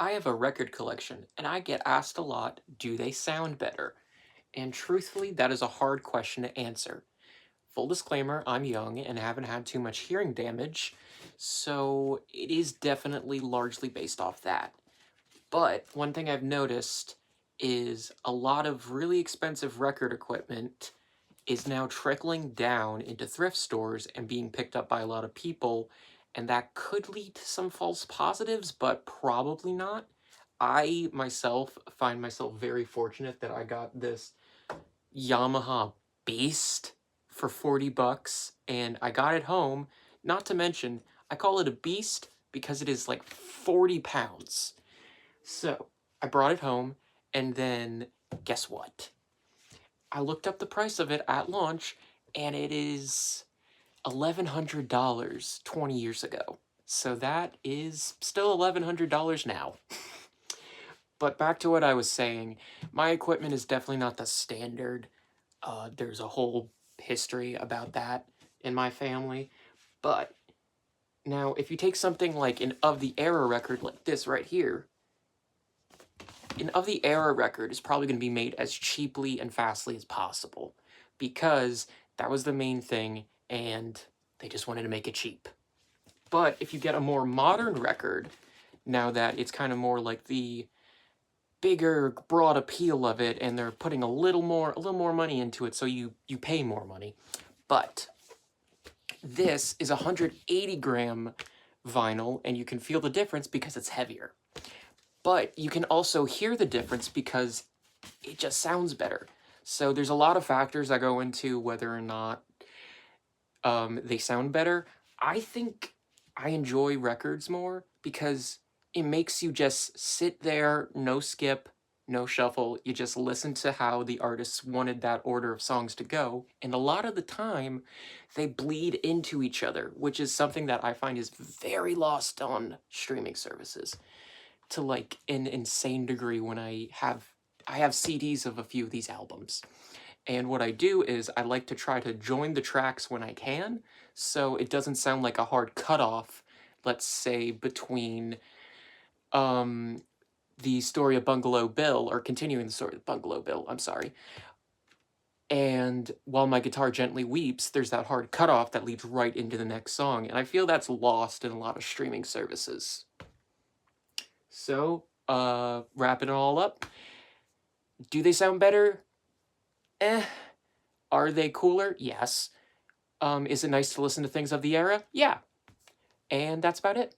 I have a record collection, and I get asked a lot, do they sound better? And truthfully, that is a hard question to answer. Full disclaimer, I'm young and haven't had too much hearing damage, so it is definitely largely based off that. But one thing I've noticed is a lot of really expensive record equipment is now trickling down into thrift stores and being picked up by a lot of people, and that could lead to some false positives, but probably not. I myself find myself very fortunate that I got this Yamaha Beast for 40 bucks, and I got it home. Not to mention, I call it a beast because it is like 40 pounds. So, I brought it home, and then guess what? I looked up the price of it at launch, and it is $1,100 20 years ago. So that is still $1,100 now. But back to what I was saying, my equipment is definitely not the standard. There's a whole history about that in my family. But now, if you take something like an Of the Era record like this right here, an Of the Era record is probably going to be made as cheaply and fastly as possible because that was the main thing and they just wanted to make it cheap. But if you get a more modern record, now that it's kind of more like the bigger, broad appeal of it, and they're putting a little more money into it, so you pay more money. But this is 180 gram vinyl, and you can feel the difference because it's heavier. But you can also hear the difference because it just sounds better. So there's a lot of factors that go into whether or not they sound better. I think I enjoy records more because it makes you just sit there, no skip, no shuffle. You just listen to how the artists wanted that order of songs to go. And a lot of the time, they bleed into each other, which is something that I find is very lost on streaming services to like an insane degree when I have CDs of a few of these albums. And what I do is I like to try to join the tracks when I can, so it doesn't sound like a hard cutoff, let's say, between um, the story of Bungalow Bill, or continuing the story of Bungalow Bill, I'm sorry. And while my guitar gently weeps, there's that hard cutoff that leads right into the next song, and I feel that's lost in a lot of streaming services. So, wrapping it all up, do they sound better? Eh. Are they cooler? Yes. Is it nice to listen to things of the era? Yeah. And that's about it.